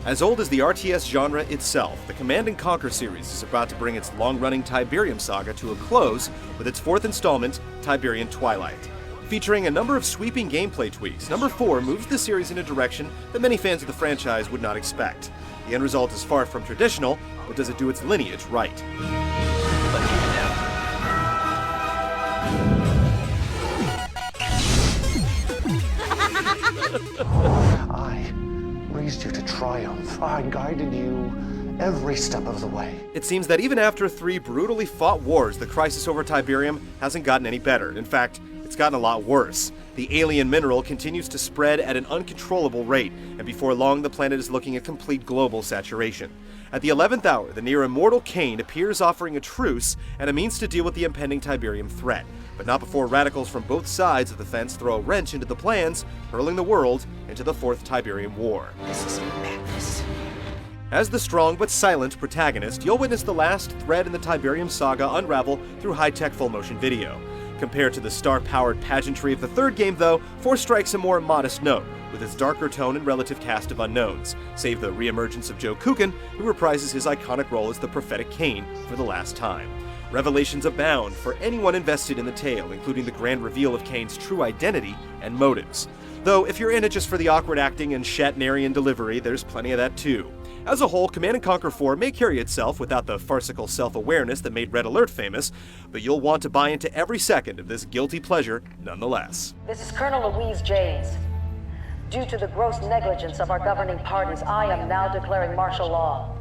As old as the RTS genre itself, the Command & Conquer series is about to bring its long-running Tiberium saga to a close with its fourth installment, Tiberian Twilight. Featuring a number of sweeping gameplay tweaks, number 4 moves the series in a direction that many fans of the franchise would not expect. The end result is far from traditional, but does it do its lineage right? I raised you to triumph. I guided you every step of the way. It seems that even after 3 brutally fought wars, the crisis over Tiberium hasn't gotten any better. In fact, it's gotten a lot worse. The alien mineral continues to spread at an uncontrollable rate, and before long the planet is looking at complete global saturation. At the 11th hour, the near-immortal Kane appears offering a truce and a means to deal with the impending Tiberium threat, but not before radicals from both sides of the fence throw a wrench into the plans, hurling the world into the 4th Tiberium War. This is madness. As the strong but silent protagonist, you'll witness the last thread in the Tiberium saga unravel through high-tech full-motion video. Compared to the star-powered pageantry of the 3rd game, though, 4 strikes a more modest note, with its darker tone and relative cast of unknowns, save the re-emergence of Joe Kukin, who reprises his iconic role as the prophetic Kane for the last time. Revelations abound for anyone invested in the tale, including the grand reveal of Kane's true identity and motives. Though, if you're in it just for the awkward acting and Shatnerian delivery, there's plenty of that too. As a whole, Command & Conquer 4 may carry itself without the farcical self-awareness that made Red Alert famous, but you'll want to buy into every second of this guilty pleasure nonetheless. This is Colonel Louise James. Due to the gross negligence of our governing parties, I am now declaring martial law.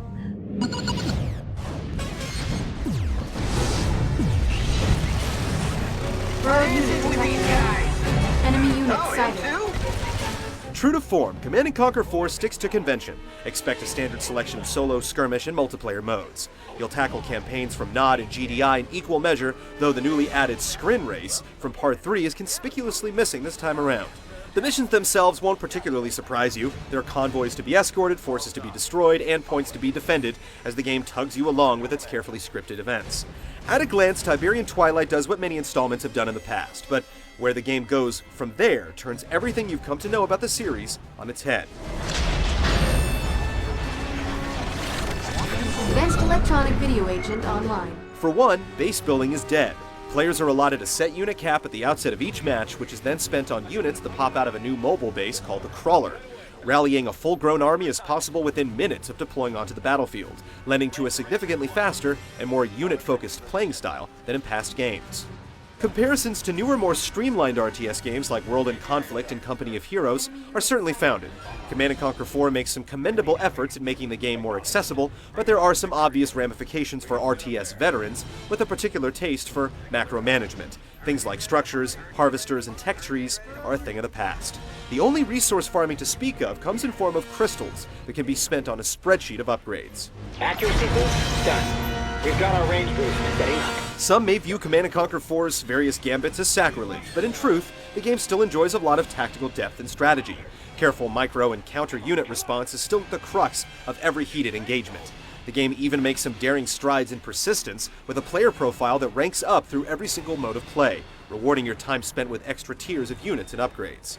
Enemy units sighted. True to form, Command & Conquer 4 sticks to convention. Expect a standard selection of solo, skirmish, and multiplayer modes. You'll tackle campaigns from NOD and GDI in equal measure, though the newly added Scrin race from Part 3 is conspicuously missing this time around. The missions themselves won't particularly surprise you. There are convoys to be escorted, forces to be destroyed, and points to be defended as the game tugs you along with its carefully scripted events. At a glance, Tiberian Twilight does what many installments have done in the past, but where the game goes from there turns everything you've come to know about the series on its head. Advanced electronic video agent online. For one, base building is dead. Players are allotted a set unit cap at the outset of each match, which is then spent on units that pop out of a new mobile base called the Crawler. Rallying a full-grown army is possible within minutes of deploying onto the battlefield, lending to a significantly faster and more unit-focused playing style than in past games. Comparisons to newer, more streamlined RTS games like World in Conflict and Company of Heroes are certainly founded. Command & Conquer 4 makes some commendable efforts at making the game more accessible, but there are some obvious ramifications for RTS veterans with a particular taste for macro management. Things like structures, harvesters, and tech trees are a thing of the past. The only resource farming to speak of comes in form of crystals that can be spent on a spreadsheet of upgrades. Accuracy boost done. We've got our range boost setting up. Some may view Command & Conquer 4's various gambits as sacrilege, but in truth, the game still enjoys a lot of tactical depth and strategy. Careful micro and counter unit response is still the crux of every heated engagement. The game even makes some daring strides in persistence with a player profile that ranks up through every single mode of play, rewarding your time spent with extra tiers of units and upgrades.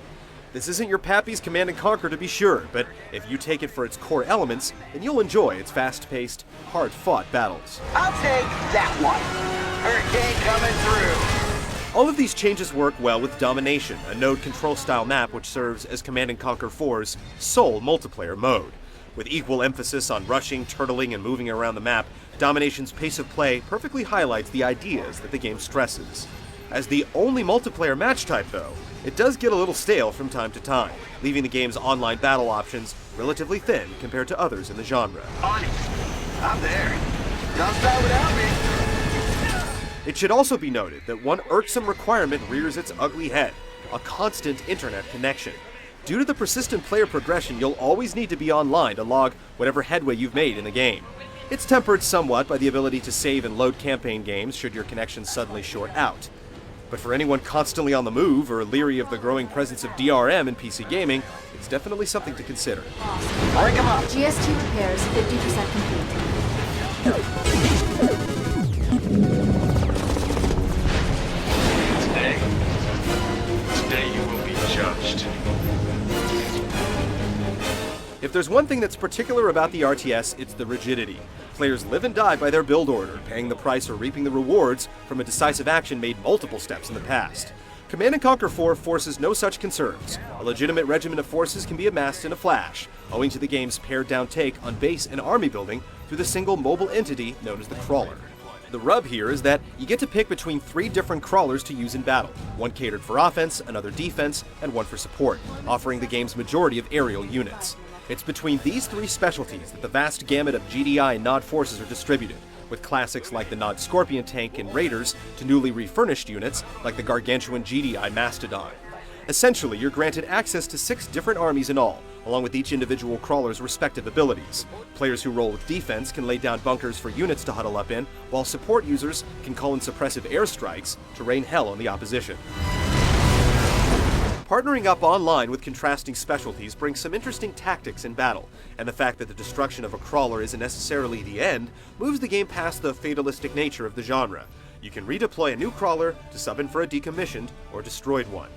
This isn't your Pappy's Command & Conquer to be sure, but if you take it for its core elements, then you'll enjoy its fast-paced, hard-fought battles. I'll take that one. Hurricane coming through. All of these changes work well with Domination, a node control-style map which serves as Command & Conquer 4's sole multiplayer mode. With equal emphasis on rushing, turtling, and moving around the map, Domination's pace of play perfectly highlights the ideas that the game stresses. As the only multiplayer match type, though, it does get a little stale from time to time, leaving the game's online battle options relatively thin compared to others in the genre. On it. I'm there. Don't start without me. It should also be noted that one irksome requirement rears its ugly head: a constant internet connection. Due to the persistent player progression, you'll always need to be online to log whatever headway you've made in the game. It's tempered somewhat by the ability to save and load campaign games should your connection suddenly short out. But for anyone constantly on the move or leery of the growing presence of DRM in PC gaming, it's definitely something to consider. Break 'em up. GST repairs 50% complete. Today you will be judged. If there's one thing that's particular about the RTS, it's the rigidity. Players live and die by their build order, paying the price or reaping the rewards from a decisive action made multiple steps in the past. Command & Conquer 4 forces no such concerns. A legitimate regiment of forces can be amassed in a flash, owing to the game's pared-down take on base and army building through the single mobile entity known as the Crawler. The rub here is that you get to pick between 3 different crawlers to use in battle, one catered for offense, another defense, and one for support, offering the game's majority of aerial units. It's between these 3 specialties that the vast gamut of GDI and Nod forces are distributed, with classics like the Nod Scorpion tank and Raiders to newly refurnished units like the gargantuan GDI Mastodon. Essentially, you're granted access to 6 different armies in all, along with each individual crawler's respective abilities. Players who roll with defense can lay down bunkers for units to huddle up in, while support users can call in suppressive airstrikes to rain hell on the opposition. Partnering up online with contrasting specialties brings some interesting tactics in battle, and the fact that the destruction of a crawler isn't necessarily the end moves the game past the fatalistic nature of the genre. You can redeploy a new crawler to sub in for a decommissioned or destroyed one.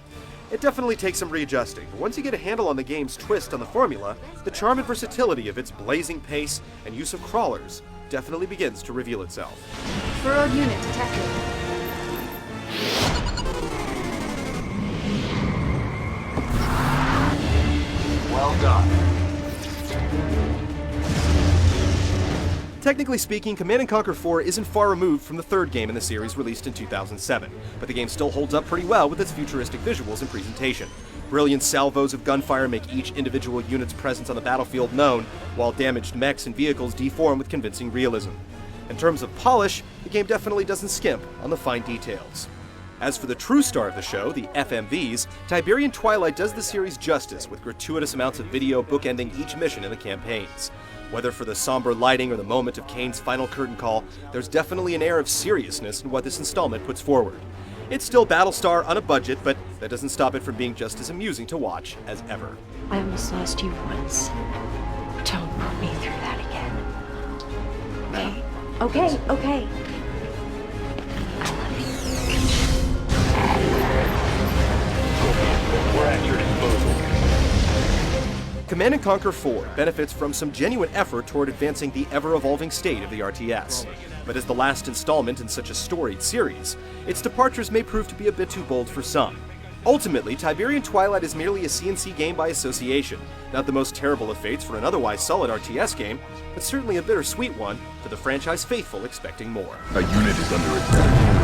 It definitely takes some readjusting, but once you get a handle on the game's twist on the formula, the charm and versatility of its blazing pace and use of crawlers definitely begins to reveal itself. Burrowed unit detected. Well done. Technically speaking, Command & Conquer 4 isn't far removed from the 3rd game in the series released in 2007, but the game still holds up pretty well with its futuristic visuals and presentation. Brilliant salvos of gunfire make each individual unit's presence on the battlefield known, while damaged mechs and vehicles deform with convincing realism. In terms of polish, the game definitely doesn't skimp on the fine details. As for the true star of the show, the FMVs, Tiberian Twilight does the series justice with gratuitous amounts of video bookending each mission in the campaigns. Whether for the somber lighting or the moment of Kane's final curtain call, there's definitely an air of seriousness in what this installment puts forward. It's still Battlestar on a budget, but that doesn't stop it from being just as amusing to watch as ever. I almost lost you once. Don't put me through that again. Okay. We're at your disposal. Command & Conquer 4 benefits from some genuine effort toward advancing the ever-evolving state of the RTS. But as the last installment in such a storied series, its departures may prove to be a bit too bold for some. Ultimately, Tiberian Twilight is merely a CNC game by association, not the most terrible of fates for an otherwise solid RTS game, but certainly a bittersweet one to the franchise faithful expecting more. A unit is under attack.